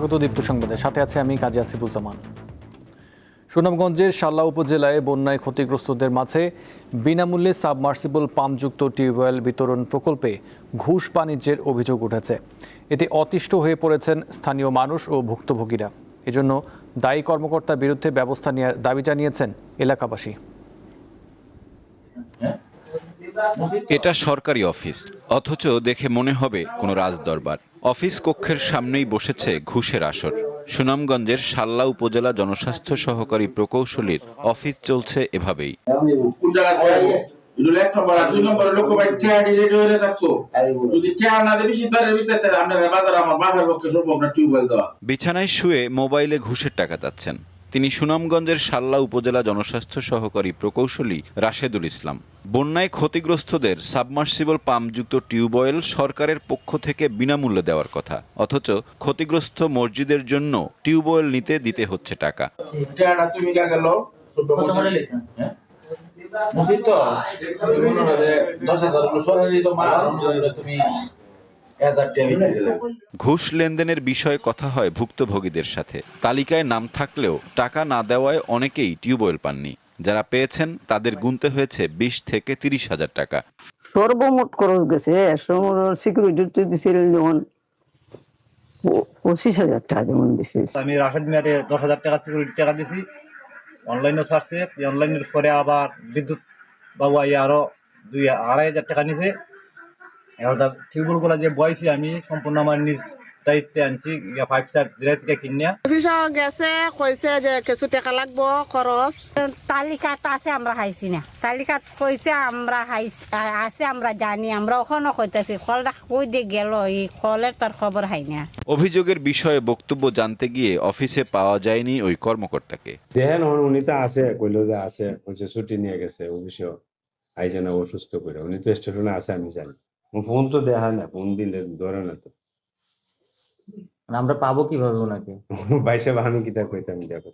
স্বাগত দীপ্ত সংবাদে, সাথে আছে আমি কাজী আসিফুজ্জামান। সুনামগঞ্জের শাল্লা উপজেলায় বন্যায় ক্ষতিগ্রস্তদের মাঝে বিনামূল্যে সাবমার্সিবল পাম্পযুক্ত টিউবওয়েল বিতরণ প্রকল্পে ঘুষ বাণিজ্যের অভিযোগ উঠেছে। এতে অতিষ্ঠ হয়ে পড়েছেন স্থানীয় মানুষ ও ভুক্তভোগীরা। এজন্য দায়ী কর্মকর্তার বিরুদ্ধে ব্যবস্থা নেওয়ার দাবি জানিয়েছেন এলাকাবাসী। এটা সরকারি অফিস, অথচ দেখে মনে হবে কোনো রাজদরবার। অফিস কক্ষের সামনেই বসেছে ঘুষের আসর। সুনামগঞ্জের শাল্লা উপজেলা জনস্বাস্থ্য সহকারী প্রকৌশলীর অফিস চলছে এভাবেই। বিছানায় শুয়ে মোবাইলে ঘুষের টাকা চাচ্ছেন তিনি সুনামগঞ্জের শাল্লা উপজেলা জনস্বাস্থ্য সহকারী প্রকৌশলী রাশেদুল ইসলাম। বন্যায় ক্ষতিগ্রস্তদের সাবমার্সিবল পাম্পযুক্ত টিউবওয়েল সরকারের পক্ষ থেকে বিনামূল্যে দেওয়ার কথা, অথচ ক্ষতিগ্রস্ত মসজিদের জন্য টিউবওয়েল নিতে দিতে হচ্ছে টাকা। ঘুষ লেনদেনের বিষয়ে কথা হয় ভুক্তভোগীদের সাথে। তালিকায় নাম থাকলেও টাকা না দেওয়ায় অনেকেই টিউবওয়েল পাননি। যারা পেয়েছেন তাদের গুনতে হয়েছে 20 থেকে 30 হাজার টাকা। সর্বমোট খরচ গেছে সিকিউরিটি দিছিল যেমন 25,000 টাকা যেমন দিছে। আমি রাশেদ মিয়ারে 10,000 টাকা সিকিউরিটি টাকা দিছি, অনলাইনে ছাড়ছে। অনলাইনের পরে আবার বিদ্যুৎ বাবু আরো 2,000-2,500 টাকা নিছে। এবার টিউবওয়েল গুলা যে বয়সী আমি সম্পূর্ণ আমার নিজ দায়িত্বে আনছি, 5 স্টার জিরা থেকে কিনিয়া। অফিসে গেছে, কইছে যে কিছু টাকা লাগবো খরচ। তালিকাত আছে, আমরা হাইছি না। তালিকাত কইছে আমরা আছে, আমরা জানি, আমরা ওখানে কইতেছি। কলটা কই দিয়ে গেল, এই কলের তার খবর হাই না। অভিযোগের বিষয়ে বক্তব্য জানতে গিয়ে অফিসে পাওয়া যায়নি ওই কর্মকর্তাকে। দেখেন উনি তো আছে, কইলো যে আছে, ছুটি নিয়ে গেছে অফিসে, আইছে না অসুস্থ করে। উনি তো স্টেশনে আছে, আমি জানি। ফোন তো দেখা না, ফোন দিলে ধরে না তো। আমরা পাবো কিভাবে ওনাকে? বাইশে আমি কিতা কইতাম দেখো।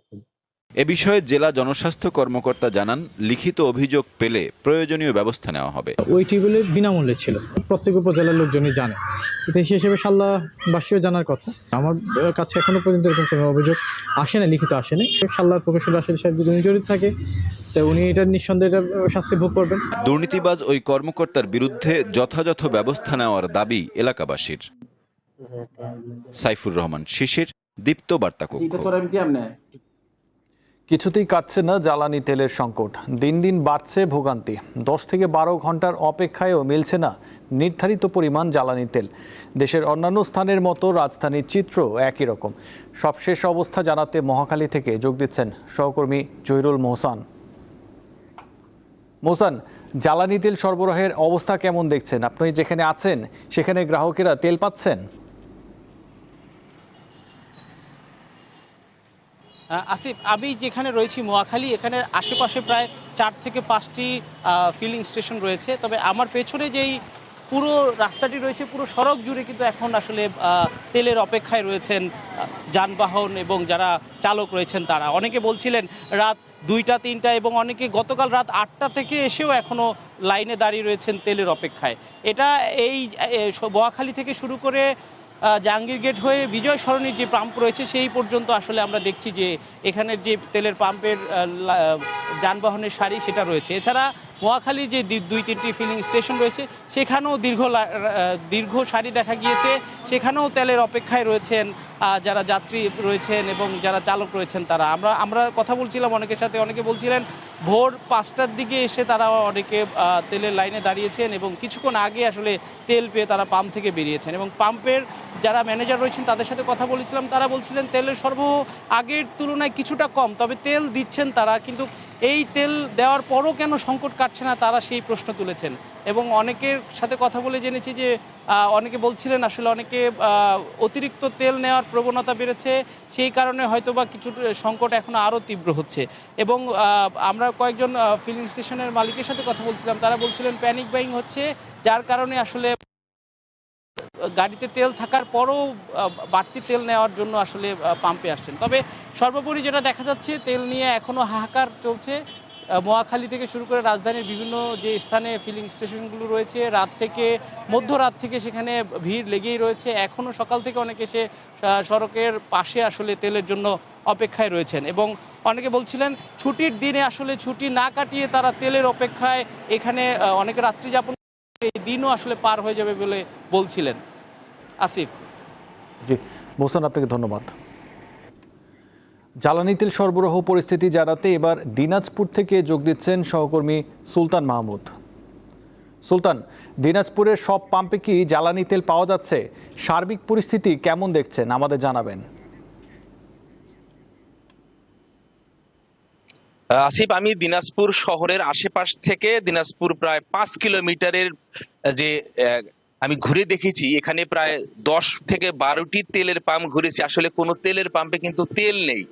এ বিষয়ে জেলা জনস্বাস্থ্য কর্মকর্তা জানান, লিখিত অভিযোগ পেলে প্রয়োজনীয় ব্যবস্থা নেওয়া হবে। ওই টিউবওয়েলে বিনামূল্যে ছিল, প্রত্যেক উপজেলার লোকজনই জানে। সেই হিসেবে শাল্লাবাসীও জানার কথা। আমার কাছে এখনো পর্যন্ত এরকম কোনো অভিযোগ আসেনি, লিখিত আসেনি। শাল্লার প্রকৌশলী রাশেদ সাহেব যদি উনি জড়িত থাকে, তো উনি এটা নিঃসন্দেহে শাস্তি ভোগ করবেন। দুর্নীতিবাজ ওই কর্মকর্তার বিরুদ্ধে যথাযথ ব্যবস্থা নেওয়ার দাবি এলাকাবাসীর। সাইফুর রহমান শিশির, দীপ্ত বার্তা কক্ষ। কিছুতেই কাটছে না জ্বালানি তেলের সংকট। দিন দিন বাড়ছে ভোগান্তি। 10 থেকে 12 ঘন্টার অপেক্ষায়ও মিলছে না নির্ধারিত পরিমাণ জ্বালানি তেল। দেশের অন্যান্য স্থানের মতো রাজধানীর চিত্র একই রকম। সবশেষ অবস্থা জানাতে মহাখালী থেকে যোগ দিচ্ছেন সহকর্মী জহিরুল মোহসান। মোহসান, জ্বালানি তেল সরবরাহের অবস্থা কেমন দেখছেন? আপনি যেখানে আছেন সেখানে গ্রাহকেরা তেল পাচ্ছেন? আসিফ, আমি যেখানে রয়েছি মহাখালী, এখানে আশেপাশে প্রায় 4 থেকে 5টি ফিলিং স্টেশন রয়েছে। তবে আমার পেছনে যেই পুরো রাস্তাটি রয়েছে, পুরো সড়ক জুড়ে কিন্তু এখন আসলে তেলের অপেক্ষায় রয়েছেন যানবাহন এবং যারা চালক রয়েছেন তারা। অনেকে বলছিলেন রাত 2টা 3টা এবং অনেকে গতকাল রাত 8টা থেকে এসেও এখনও লাইনে দাঁড়িয়ে রয়েছেন তেলের অপেক্ষায়। এটা এই মহাখালী থেকে শুরু করে জাহাঙ্গীর গেট হয়ে বিজয় সরণির যে পাম্প রয়েছে সেই পর্যন্ত আসলে আমরা দেখছি যে এখানের যে তেলের পাম্পের যানবাহনের সারি সেটা রয়েছে। এছাড়া মহাখালীর যে 2-3টি ফিলিং স্টেশন রয়েছে সেখানেও দীর্ঘ সারি দেখা গিয়েছে। সেখানেও তেলের অপেক্ষায় রয়েছেন যারা যাত্রী রয়েছেন এবং যারা চালক রয়েছেন তারা। আমরা কথা বলছিলাম অনেকের সাথে, অনেকে বলছিলেন ভোর 5টার দিকে এসে তারা অনেকে তেলের লাইনে দাঁড়িয়েছেন এবং কিছুক্ষণ আগে আসলে তেল পেয়ে তারা পাম্প থেকে বেরিয়েছেন। এবং পাম্পের যারা ম্যানেজার রয়েছেন তাদের সাথে কথা বলেছিলাম, তারা বলছিলেন তেলের সরবরাহ আগের তুলনায় কিছুটা কম, তবে তেল দিচ্ছেন তারা। কিন্তু এই তেল দেওয়ার পরও কেন সংকট কাটছে না, তারা সেই প্রশ্ন তুলেছেন। এবং অনেকের সাথে কথা বলে জেনেছি যে অনেকে বলছিলেন আসলে অনেকে অতিরিক্ত তেল নেওয়ার প্রবণতা বেড়েছে, সেই কারণে হয়তোবা কিছু সংকট এখন আরও তীব্র হচ্ছে। এবং আমরা কয়েকজন ফিলিং স্টেশনের মালিকের সাথে কথা বলছিলাম, তারা বলছিলেন প্যানিক বাইং হচ্ছে, যার কারণে আসলে গাড়িতে তেল থাকার পরও বাড়তি তেল নেওয়ার জন্য আসলে পাম্পে আসছেন। তবে সর্বোপরি যেটা দেখা যাচ্ছে, তেল নিয়ে এখনও হাহাকার চলছে। মহাখালী থেকে শুরু করে রাজধানীর বিভিন্ন যে স্থানে ফিলিং স্টেশনগুলো রয়েছে মধ্যরাত থেকে সেখানে ভিড় লেগেই রয়েছে। এখনও সকাল থেকে অনেকে এসে সড়কের পাশে আসলে তেলের জন্য অপেক্ষায় রয়েছেন এবং অনেকে বলছিলেন ছুটির দিনে আসলে ছুটি না কাটিয়ে তারা তেলের অপেক্ষায় এখানে অনেকে রাত্রি যাপন, এই দিনও আসলে পার হয়ে যাবে বলে বলছিলেন। আসিফ। জি মোহসেন, আপনাকে ধন্যবাদ। জ্বালানি তেল সরবরাহ পরিস্থিতি জানাতে এবার দিনাজপুর থেকে যোগ দিচ্ছেন সহকর্মী সুলতান মাহমুদ। সুলতান, দিনাজপুরের সব পাম্পে কি জ্বালানি তেল পাওয়া যাচ্ছে? সার্বিক পরিস্থিতি কেমন দেখছেন আমাদের জানাবেন। আসিফ, আমি দিনাজপুর শহরের আশেপাশ থেকে দিনাজপুর প্রায় 5 কিলোমিটারের যে আমি ঘুরে দেখেছি, এখানে প্রায় 10 থেকে 12টি তেলের পাম্প ঘুরেছি। আসলে কোনো তেলের পাম্পে কিন্তু তেল নেই।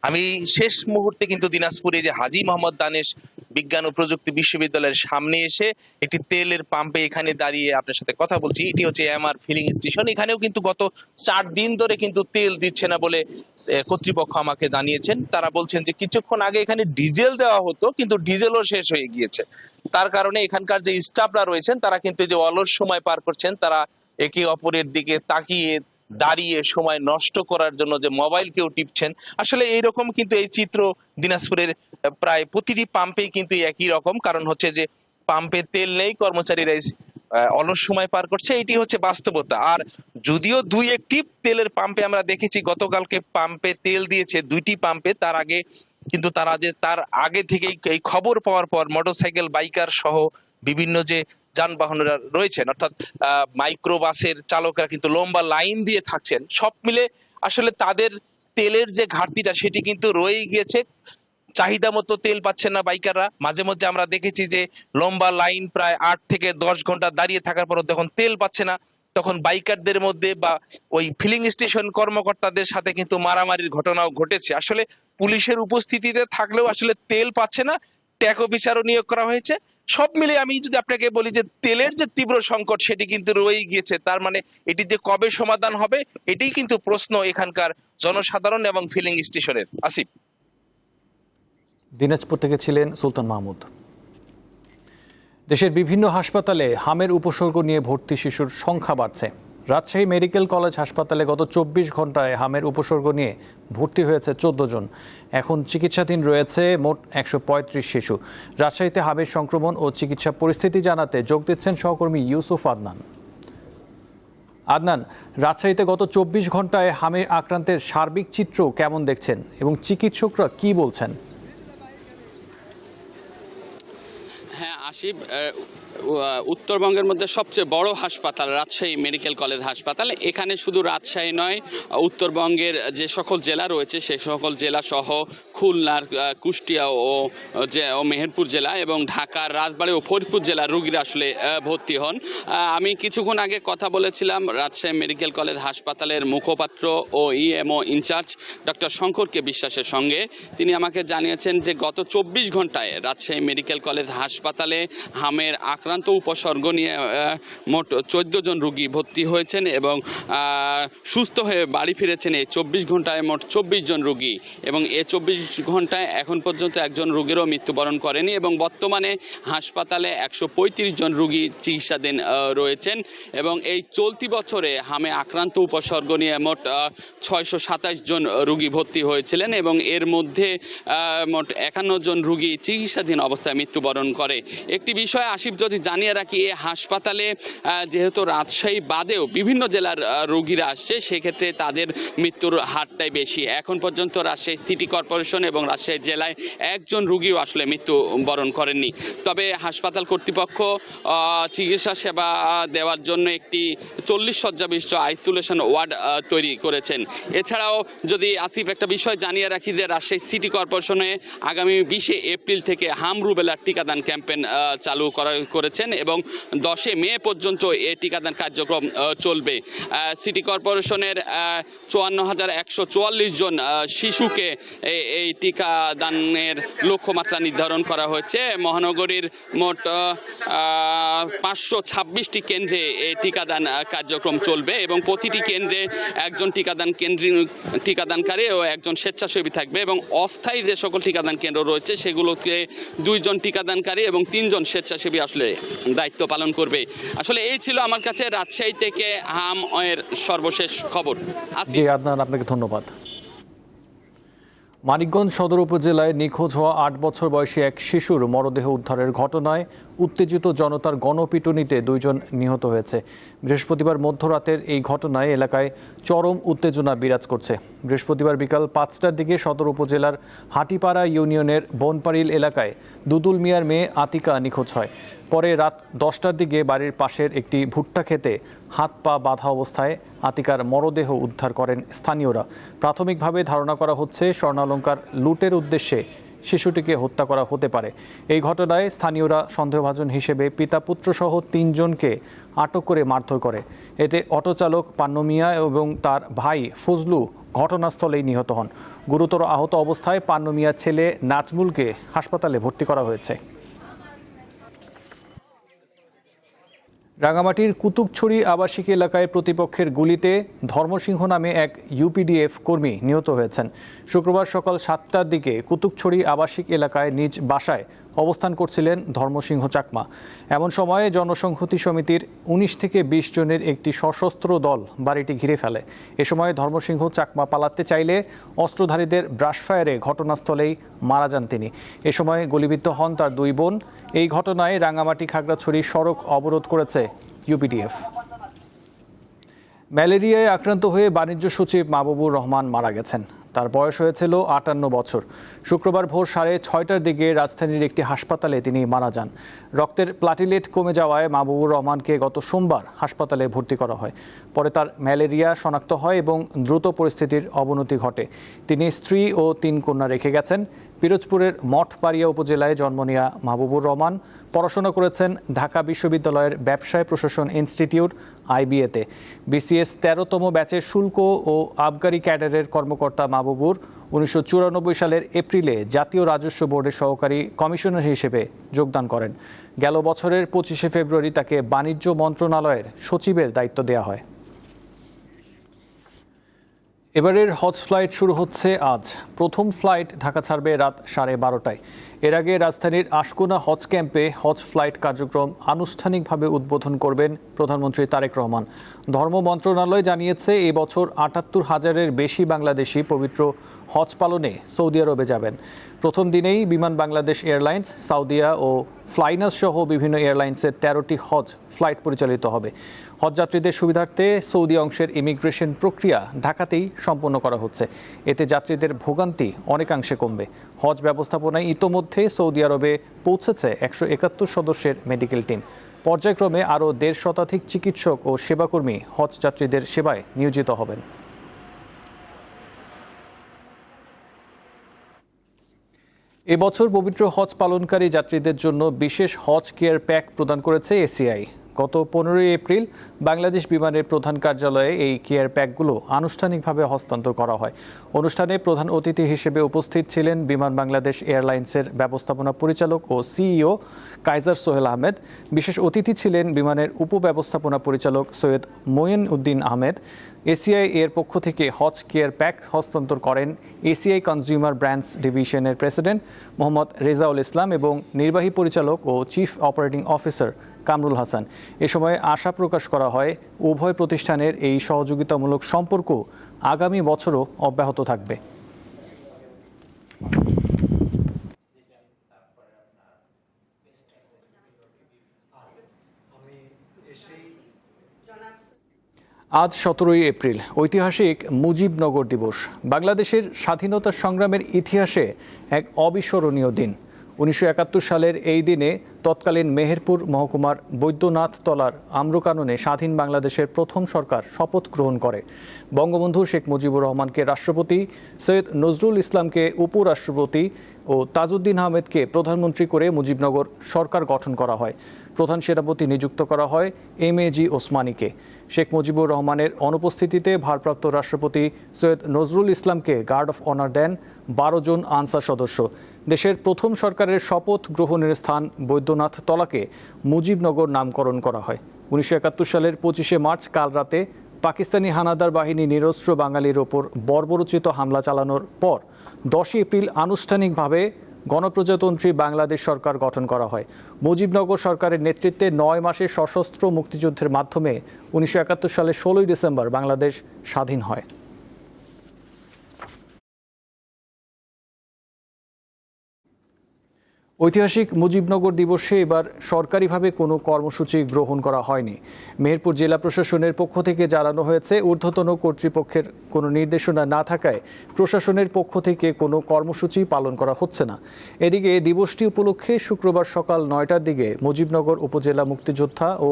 আমি শেষ মুহূর্তে কিন্তু দিনাজপুরে যে হাজী মোহাম্মদ দানেশ বিজ্ঞান ও প্রযুক্তি বিশ্ববিদ্যালয়ের সামনে এসে একটি তেলের পাম্পে এখানে দাঁড়িয়ে আপনার সাথে কথা বলছি। এটি হচ্ছে এমআর ফিলিং স্টেশন। এখানেও কিন্তু গত 4 দিন ধরে কিন্তু তেল দিচ্ছে না বলে কর্তৃপক্ষ আমাকে জানিয়েছেন। তারা বলছেন যে কিছুক্ষণ আগে এখানে ডিজেল দেওয়া হতো, কিন্তু ডিজেলও শেষ হয়ে গিয়েছে। তার কারণে এখানকার যে স্টাফরা রয়েছেন তারা কিন্তু যে অলস সময় পার করছেন, তারা একে অপরের দিকে তাকিয়ে দাঁড়িয়ে সময় নষ্ট করার জন্য যে মোবাইল কেউ টিপছেন। আসলে এইরকম কিন্তু এই চিত্র দিনাজপুরের প্রায় প্রতিটি পাম্পেই কিন্তু একই রকম। কারণ হচ্ছে যে পাম্পে তেল নেই, কর্মচারীরা অলস সময় পার করছে, এটি হচ্ছে বাস্তবতা। আর যদিও 2-1টি তেলের পাম্পে আমরা দেখেছি গতকালকে পাম্পে তেল দিয়েছে 2টি পাম্পে, তার আগে থেকেই এই খবর পাওয়ার পর মোটরসাইকেল, বাইকার সহ বিভিন্ন যে যানবাহনরা রয়েছেন, অর্থাৎ মাইক্রো বাসের চালকরা কিন্তু লম্বা লাইন দিয়ে থাকছেন। সব মিলে আসলে তাদের তেলের যে ঘাটতিটা সেটি কিন্তু রয়েই গিয়েছে। চাহিদা মতো তেল পাচ্ছেন না বাইকাররা। মাঝে মধ্যে আমরা দেখেছি যে লম্বা লাইন প্রায় 8 থেকে 10 ঘন্টা দাঁড়িয়ে থাকার পর যখন তেল পাচ্ছে না, তখন বাইকারদের মধ্যে বা ওই ফিলিং স্টেশন কর্মকর্তাদের সাথে কিন্তু মারামারির ঘটনাও ঘটেছে। আসলে পুলিশের উপস্থিতিতে থাকলেও আসলে তেল পাচ্ছে না, ট্যাগ অফিসারও নিয়োগ করা হয়েছে। সব মিলে আমি যদি আপনাকে বলি যে তেলের যে তীব্র সংকট সেটি কিন্তু রয়েই গিয়েছে। তার মানে এটি যে কবে সমাধান হবে এটাই কিন্তু প্রশ্ন এখানকার জনসাধারণ এবং ফিলিং স্টেশনের। আসিফ। দিনাজপুর থেকে ছিলেন সুলতান মাহমুদ। দেশের বিভিন্ন হাসপাতালে হামের উপসর্গ নিয়ে ভর্তি শিশুর সংখ্যা বাড়ছে। রাজশাহী মেডিকেল কলেজ হাসপাতালে গত 24 ঘন্টায় হামের উপসর্গ নিয়ে ভর্তি হয়েছে 14 জন। এখন চিকিৎসাধীন রয়েছে মোট 135 শিশু। রাজশাহীতে হামের সংক্রমণ ও চিকিৎসা পরিস্থিতি জানাতে যোগ দিচ্ছেন সহকর্মী ইউসুফ আদনান। আদনান, রাজশাহীতে গত 24 ঘন্টায় হামের আক্রান্তের সার্বিক চিত্র কেমন দেখছেন এবং চিকিৎসকরা কি বলছেন? হ্যাঁ আসিফ, উত্তরবঙ্গের মধ্যে সবচেয়ে বড় হাসপাতাল রাজশাহী মেডিকেল কলেজ হাসপাতাল। এখানে শুধু রাজশাহী নয়, উত্তরবঙ্গের যে সকল জেলা রয়েছে সে সকল জেলা সহ খুলনার, কুষ্টিয়া ও মেহেরপুর জেলা এবং ঢাকার রাজবাড়ী ও ফরিদপুর জেলার রোগীরা আসলে ভর্তি হন। আমি কিছুক্ষণ আগে কথা বলেছিলাম রাজশাহী মেডিকেল কলেজ হাসপাতালের মুখপাত্র ও ইএমও ইনচার্জ ডক্টর শঙ্করকে বিশ্বাসের সঙ্গে। তিনি আমাকে জানিয়েছেন যে গত 24 ঘন্টায় রাজশাহী মেডিকেল কলেজ হাসপাতালে হামের আক্রান্ত উপসর্গ নিয়ে মোট 14 জন রোগী ভর্তি হয়েছেন এবং সুস্থ হয়ে বাড়ি ফিরেছেন এই 24 ঘন্টায় মোট 24 জন রোগী। এবং এই 24 ঘন্টায় এখন পর্যন্ত একজন রোগীরও মৃত্যুবরণ করেনি এবং বর্তমানে হাসপাতালে 135 জন রোগী চিকিৎসাধীন রয়েছেন। এবং এই চলতি বছরে হামে আক্রান্ত উপসর্গ নিয়ে মোট 627 জন রোগী ভর্তি হয়েছিলেন এবং এর মধ্যে মোট 51 জন রোগী চিকিৎসাধীন অবস্থায় মৃত্যুবরণ করে। একটি বিষয় আসিফ যদি জানিয়ে রাখি, এই হাসপাতালে যেহেতু রাজশাহী বাদেও বিভিন্ন জেলার রোগীরা আসছে, সেক্ষেত্রে তাদের মৃত্যুর হারটাই বেশি। এখন পর্যন্ত রাজশাহী সিটি কর্পোরেশন এবং রাজশাহী জেলায় একজন রোগীও আসলে মৃত্যুবরণ করেননি। তবে হাসপাতাল কর্তৃপক্ষ চিকিৎসা সেবা দেওয়ার জন্য একটি 40 শয্যা বিশিষ্ট আইসোলেশন ওয়ার্ড তৈরি করেছেন। এছাড়াও যদি আসিফ একটা বিষয় জানিয়ে রাখি যে রাজশাহী সিটি কর্পোরেশনে আগামী 20 এপ্রিল থেকে হাম রুবেলার টিকাদান ক্যাম্পেইন চালু করেছেন এবং 10 মে পর্যন্ত এই টিকাদান কার্যক্রম চলবে। সিটি কর্পোরেশনের 54,144 জন শিশুকে এই এই টিকাদানের লক্ষ্যমাত্রা নির্ধারণ করা হয়েছে। মহানগরীর মোট 526টি কেন্দ্রে এই টিকাদান কার্যক্রম চলবে এবং প্রতিটি কেন্দ্রে একজন টিকাদানকারী ও একজন স্বেচ্ছাসেবী থাকবে এবং অস্থায়ী যে সকল টিকাদান কেন্দ্র রয়েছে সেগুলোতে 2 জন টিকাদানকারী এবং 3 জন স্বেচ্ছাসেবী আসলে দায়িত্ব পালন করবে। আসলে এই ছিল আমার কাছে রাজশাহী থেকে এর সর্বশেষ খবর। জি আদনান, আপনাকে ধন্যবাদ। মানিকগঞ্জ সদর উপজেলায় নিখোঁজ হওয়া 8 বছর বয়সী এক শিশুর মরদেহ উদ্ধারের ঘটনায় উত্তেজিত জনতার গণপিটুনিতে 2 জন নিহত হয়েছে। বৃহস্পতিবার মধ্যরাতের এই ঘটনায় এলাকায় চরম উত্তেজনা বিরাজ করছে। বৃহস্পতিবার বিকাল 5টার দিকে সদর উপজেলার হাটিপাড়া ইউনিয়নের বনপাড়িল এলাকায় দুদুল মিয়ার মেয়ে আতিকা নিখোঁজ হয়। পরে রাত 10টার দিকে বাড়ির পাশের একটি ভুট্টা খেতে হাত পা বাঁধা অবস্থায় আতিকার মরদেহ উদ্ধার করেন স্থানীয়রা। প্রাথমিকভাবে ধারণা করা হচ্ছে স্বর্ণালংকার লুটের উদ্দেশ্যে শিশুটিকে হত্যা করা হতে পারে। এই ঘটনায় স্থানীয়রা সন্দেহভাজন হিসেবে পিতা পুত্রসহ 3 জনকে আটক করে মারধর করে। এতে অটোচালক পান্নু মিয়া এবং তার ভাই ফজলু ঘটনাস্থলেই নিহত হন। গুরুতর আহত অবস্থায় পান্নু মিয়ার ছেলে নাজমুলকে হাসপাতালে ভর্তি করা হয়েছে। রাঙামাটির কুতুবছড়ি আবাসিক এলাকায় প্রতিপক্ষের গুলিতে ধর্মসিংহ নামে এক ইউপিডিএফ কর্মী নিহত হয়েছেন। শুক্রবার সকাল 7টার দিকে কুতুবছড়ি আবাসিক এলাকায় নিজ বাসায় অবস্থান করছিলেন ধর্মসিংহ চাকমা। এমন সময়ে জনসংহতি সমিতির 19 থেকে 20 জনের একটি সশস্ত্র দল বাড়িটি ঘিরে ফেলে। এ সময় ধর্মসিংহ চাকমা পালাতে চাইলে অস্ত্রধারীদের ব্রাশফায়ারে ঘটনাস্থলেই মারা যান তিনি। এ সময় গুলিবিদ্ধ হন তার 2 বোন। এই ঘটনায় রাঙামাটি খাগড়াছড়ি সড়ক অবরোধ করেছে ইউপিডিএফ। ম্যালেরিয়ায় আক্রান্ত হয়ে বাণিজ্য সচিব মাহবুবুর রহমান মারা গেছেন। তার বয়স হয়েছিল 58 বছর। শুক্রবার ভোর 6:30টার দিকে রাজধানীর একটি হাসপাতালে তিনি মারা যান। রক্তের প্লাটিলেট কমে যাওয়ায় মাহবুবুর রহমানকে গত সোমবার হাসপাতালে ভর্তি করা হয়। পরে তার ম্যালেরিয়া শনাক্ত হয় এবং দ্রুত পরিস্থিতির অবনতি ঘটে। তিনি স্ত্রী ও 3 কন্যা রেখে গেছেন। পিরোজপুরের মঠবাড়িয়া উপজেলায় জন্ম নেওয়া মাহবুবুর রহমান পড়াশোনা করেছেন ঢাকা বিশ্ববিদ্যালয়ের ব্যবসায় প্রশাসন ইনস্টিটিউট আইবিএতে। বিসিএস 13তম ব্যাচের শুল্ক ও আবগারি ক্যাডারের কর্মকর্তা মাহবুবুর 1994 সালের এপ্রিলে জাতীয় রাজস্ব বোর্ডের সহকারী কমিশনার হিসেবে যোগদান করেন। গেল বছরের 25শে ফেব্রুয়ারি তাকে বাণিজ্য মন্ত্রণালয়ের সচিবের দায়িত্ব দেওয়া হয়। এবারের হজ ফ্লাইট শুরু হচ্ছে আজ। প্রথম ফ্লাইট ঢাকা ছাড়বে রাত 12:30টায়। এর আগে রাজধানীর আশকোনা হজ ক্যাম্পে হজ ফ্লাইট কার্যক্রম আনুষ্ঠানিকভাবে উদ্বোধন করবেন প্রধানমন্ত্রী তারেক রহমান। ধর্ম মন্ত্রণালয় জানিয়েছে এই বছর ৭৮,০০০-এর বেশি বাংলাদেশি পবিত্র হজ পালনে সৌদি আরবে যাবেন। প্রথম দিনেই বিমান বাংলাদেশ এয়ারলাইন্স, সাউদিয়া ও ফ্লাইনাস সহ বিভিন্ন এয়ারলাইন্সের 13টি হজ ফ্লাইট পরিচালিত হবে। হজযাত্রীদের সুবিধার্থে সৌদি অংশের ইমিগ্রেশন প্রক্রিয়া ঢাকাতেই সম্পন্ন করা হচ্ছে। এতে যাত্রীদের ভোগান্তি অনেকাংশে কমবে। হজ ব্যবস্থাপনায় ইতোমধ্যে সৌদি আরবে পৌঁছেছে 171 সদস্যের মেডিকেল টিম। পর্যায়ক্রমে আরও 1.5 শতাধিক চিকিৎসক ও সেবাকর্মী হজ যাত্রীদের সেবায় নিয়োজিত হবেন। এবছর পবিত্র হজ পালনকারী যাত্রীদের জন্য বিশেষ হজ কেয়ার প্যাক প্রদান করেছে এসিআই। গত 15 এপ্রিল বাংলাদেশ বিমানের প্রধান কার্যালয়ে এই কেয়ার প্যাকগুলো আনুষ্ঠানিকভাবে হস্তান্তর করা হয়। অনুষ্ঠানে প্রধান অতিথি হিসেবে উপস্থিত ছিলেন বিমান বাংলাদেশ এয়ারলাইন্সের ব্যবস্থাপনা পরিচালক ও সিইও কাইজার সোহেল আহমেদ। বিশেষ অতিথি ছিলেন বিমানের উপব্যবস্থাপনা পরিচালক সৈয়দ মঈন উদ্দিন আহমেদ। এসিআই এর পক্ষ থেকে হজ কেয়ার প্যাক হস্তান্তর করেন এসিআই কনজিউমার ব্র্যান্ডস ডিভিশনের প্রেসিডেন্ট মোহাম্মদ রেজাউল ইসলাম এবং নির্বাহী পরিচালক ও chief operating officer Kamrul Hasan. এ সময় আশা প্রকাশ করা হয় উভয় প্রতিষ্ঠানের এই সহযোগিতামূলক সম্পর্ক আগামী বছরও অব্যাহত থাকবে। আজ 17 এপ্রিল ঐতিহাসিক মুজিবনগর দিবস। বাংলাদেশের স্বাধীনতা সংগ্রামের ইতিহাসে এক অবিস্মরণীয় দিন। 1971 সালের এই দিনে তৎকালীন মেহেরপুর মহকুমার বৈদ্যনাথ তলার আম্রকাননে স্বাধীন বাংলাদেশের প্রথম সরকার শপথ গ্রহণ করে। বঙ্গবন্ধু শেখ মুজিবুর রহমানকে রাষ্ট্রপতি, সৈয়দ নজরুল ইসলামকে উপরাষ্ট্রপতি, ও তাজউদ্দিন আহমেদকে প্রধানমন্ত্রী করে মুজিবনগর সরকার গঠন করা হয়। প্রধান সেনাপতি নিযুক্ত করা হয় MAG ওসমানীকে। শেখ মুজিবুর রহমানের অনুপস্থিতিতে ভারপ্রাপ্ত রাষ্ট্রপতি সৈয়দ নজরুল ইসলামকে গার্ড অফ অনার দেন 12 জন আনসার সদস্য। দেশের প্রথম সরকারের শপথ গ্রহণের স্থান বৈদ্যনাথ তলাকে মুজিবনগর নামকরণ করা হয়। 1971 সালের 25শে মার্চ কাল রাতে পাকিস্তানি হানাদার বাহিনী নিরস্ত্র বাঙালির ওপর বর্বরোচিত হামলা চালানোর পর 10 এপ্রিল আনুষ্ঠানিকভাবে গণপ্রজাতন্ত্রী বাংলাদেশ সরকার গঠন করা হয়। মুজিবনগর সরকারের নেতৃত্বে 9 মাসের সশস্ত্র মুক্তিযুদ্ধের মাধ্যমে 1971 সালের 16 ডিসেম্বর বাংলাদেশ স্বাধীন হয়। ঐতিহাসিক মুজিবনগর দিবসে এবার সরকারিভাবে কোনো কর্মসূচি গ্রহণ করা হয়নি। মেহেরপুর জেলা প্রশাসনের পক্ষ থেকে জানানো হয়েছে, ঊর্ধ্বতন কর্তৃপক্ষের কোনো নির্দেশনা না থাকায় প্রশাসনের পক্ষ থেকে কোনো কর্মসূচি পালন করা হচ্ছে না। এদিকে দিবসটি উপলক্ষে শুক্রবার সকাল 9টার দিকে মুজিবনগর উপজেলা মুক্তিযোদ্ধা ও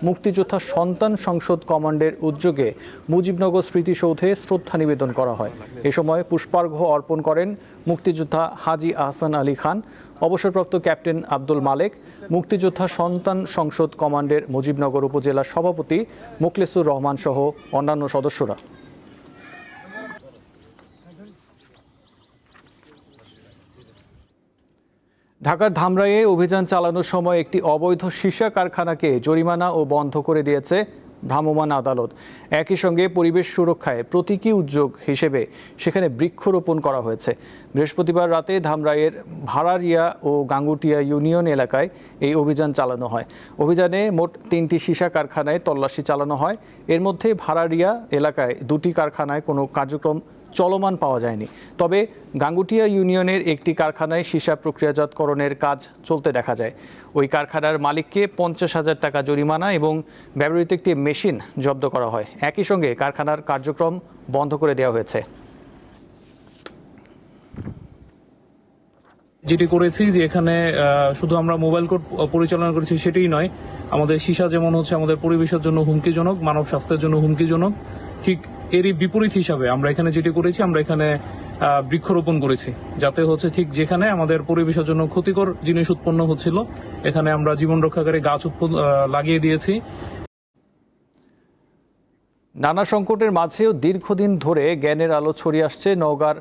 মুক্তিযোদ্ধা সন্তান সংসদ কমান্ডের উদ্যোগে মুজিবনগর স্মৃতিসৌধে শ্রদ্ধা নিবেদন করা হয়। এ সময় পুষ্পার্ঘ্য অর্পণ করেন মুক্তিযোদ্ধা হাজী আহসান আলী খান, অবসরপ্রাপ্ত ক্যাপ্টেন আব্দুল মালেক, মুক্তিযোদ্ধা সন্তান সংসদ কমান্ডের মুজিবনগর উপজেলা সভাপতি মোখলেসুর রহমান সহ অন্যান্য সদস্যরা। ঢাকার ধামরাইয়ে অভিযান চালানোর সময় একটি অবৈধ সীসা কারখানাকে জরিমানা ও বন্ধ করে দিয়েছে ভ্রাম্যমাণ আদালত। একই সঙ্গে পরিবেশ সুরক্ষায় প্রতীকী উদ্যোগ হিসেবে সেখানে বৃক্ষরোপণ করা হয়েছে। বৃহস্পতিবার রাতে ধামরাইয়ের ভাড়ারিয়া ও গাঙ্গুটিয়া ইউনিয়ন এলাকায় এই অভিযান চালানো হয়। অভিযানে মোট 3টি সীসা কারখানায় তল্লাশি চালানো হয়। এর মধ্যে ভাড়ারিয়া এলাকায় 2টি কারখানায় কোনো কার্যক্রম চলমান পাওয়া যায়নি। তবে গাঙ্গুটিয়া ইউনিয়নের একটি কারখানায় সীসা প্রক্রিয়াজাতকরণের কাজ চলতে দেখা যায়। ওই কারখানার মালিককে 50,000 টাকা জরিমানা এবং ব্যবহৃত একটি মেশিন জব্দ করা হয়। একই সঙ্গে কারখানার কার্যক্রম বন্ধ করে দেওয়া হয়েছে। যেটি করেছি যে এখানে শুধু আমরা মোবাইল কোড পরিচালনা করেছি সেটাই নয়, আমাদের সীসা যেমন হচ্ছে আমাদের পরিবেশের জন্য হুমকিজনক, মানব স্বাস্থ্যের জন্য হুমকিজনক, ঠিক এরই বিপরীত হিসাবে আমরা এখানে যেটি করেছি, আমরা এখানে বৃক্ষরোপণ করেছি, যাতে হচ্ছে ঠিক যেখানে আমাদের পরিবেশের জন্য ক্ষতিকর জিনিস উৎপন্ন হচ্ছিল এখানে আমরা জীবন রক্ষাকারী গাছ লাগিয়ে দিয়েছি। নানা সংকটের মাঝেও দীর্ঘদিন ধরে জ্ঞানের আলো ছড়িয়ে আসছে নওগাঁর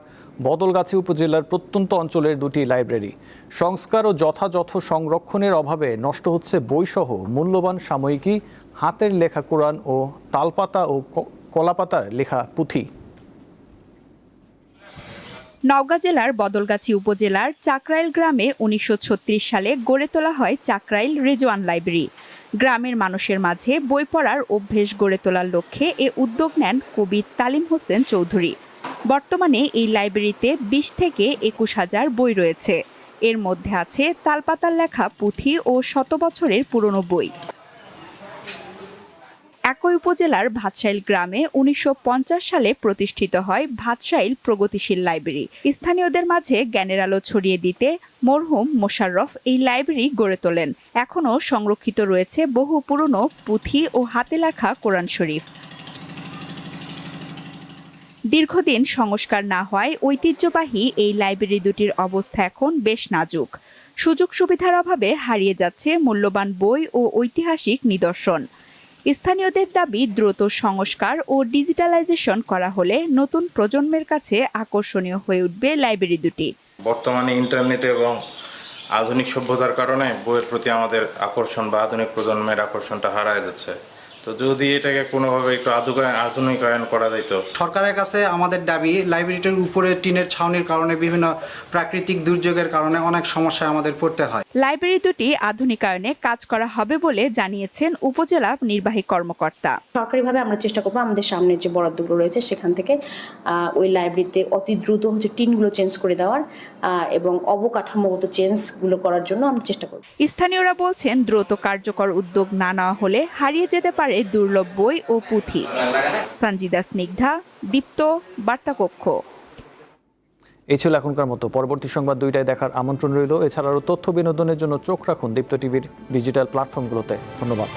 বদলগাছি উপজেলার প্রত্যন্ত অঞ্চলের 2টি লাইব্রেরি। সংস্কার ও যথাযথ সংরক্ষণের অভাবে নষ্ট হচ্ছে বইসহ মূল্যবান সাময়িকী, হাতের লেখা কোরআন ও তালপাতা ও কলাপাতার লেখা পুঁথি। নওগাঁ জেলার বদলগাছি উপজেলার চাকরাইল গ্রামে 1936 সালে গড়ে তোলা হয় চাকরাইল রেজওয়ান লাইব্রেরি। গ্রামের মানুষের মাঝে বই পড়ার অভ্যেস গড়ে তোলার লক্ষ্যে এ উদ্যোগ নেন কবি তালিম হোসেন চৌধুরী। বর্তমানে এই লাইব্রেরিতে 20 থেকে 21,000 বই রয়েছে। এর মধ্যে আছে তালপাতার লেখা পুঁথি ও 100 বছরের পুরনো বই। একই উপজেলার ভাতশাইল গ্রামে 1950 সালে প্রতিষ্ঠিত হয় ভাতশাইল প্রগতিশীল লাইব্রেরি। স্থানীয়দের মাঝে জ্ঞানের আলো ছড়িয়ে দিতে মরহুম মোশাররফ এই লাইব্রেরি গড়ে তোলেন। এখনও সংরক্ষিত রয়েছে বহু পুরনো পুঁথি ও হাতে লেখা কোরআন শরীফ। দীর্ঘদিন সংস্কার না হওয়ায় ঐতিহ্যবাহী এই লাইব্রেরি দুটির অবস্থা এখন বেশ নাজুক। সুযোগ সুবিধার অভাবে হারিয়ে যাচ্ছে মূল্যবান বই ও ঐতিহাসিক নিদর্শন। স্থানীয়দের দাবি দ্রুত সংস্কার ও ডিজিটালাইজেশন করা হলে নতুন প্রজন্মের কাছে আকর্ষণীয় হয়ে উঠবে লাইব্রেরি দুটি। বর্তমানে ইন্টারনেট এবং আধুনিক সভ্যতার কারণে বইয়ের প্রতি আমাদের আকর্ষণ বা আধুনিক প্রজন্মের আকর্ষণটা হারায় যাচ্ছে। তো যদি এটাকে কোনোভাবে একটু আধুনিকায়ন করা যেত। সরকারের কাছে আমাদের দাবি, লাইব্রেরিটির উপরে টিনের ছাউনির কারণে বিভিন্ন প্রাকৃতিক দুর্যোগের কারণে অনেক সমস্যায় আমাদের পড়তে হয়। লাইব্রেরি দুটি আধুনিকায়নে কাজ করা হবে বলে জানিয়েছেন উপজেলা নির্বাহী কর্মকর্তা। সরকারিভাবে আমরা চেষ্টা করবো আমাদের সামনে যে বরাদ্দগুলো রয়েছে সেখান থেকে ওই লাইব্রেরিতে অতি দ্রুত হচ্ছে টিনগুলো চেঞ্জ করে দেওয়ার এবং অবকাঠামোগত চেঞ্জগুলো করার জন্য আমরা চেষ্টা করব। স্থানীয়রা বলছেন দ্রুত কার্যকর উদ্যোগ না নেওয়া হলে হারিয়ে যেতে পারে দুর্লভ বই ও পুঁথি। সঞ্জিদা স্নিগ্ধা, দীপ্ত, বার্তা কক্ষ। এই ছিল এখনকার মতো। পরবর্তী সংবাদ 2টায় দেখার আমন্ত্রণ রইল। এছাড়াও তথ্য বিনোদনের জন্য চোখ রাখুন দীপ্ত টিভির ডিজিটাল প্ল্যাটফর্মগুলোতে। ধন্যবাদ।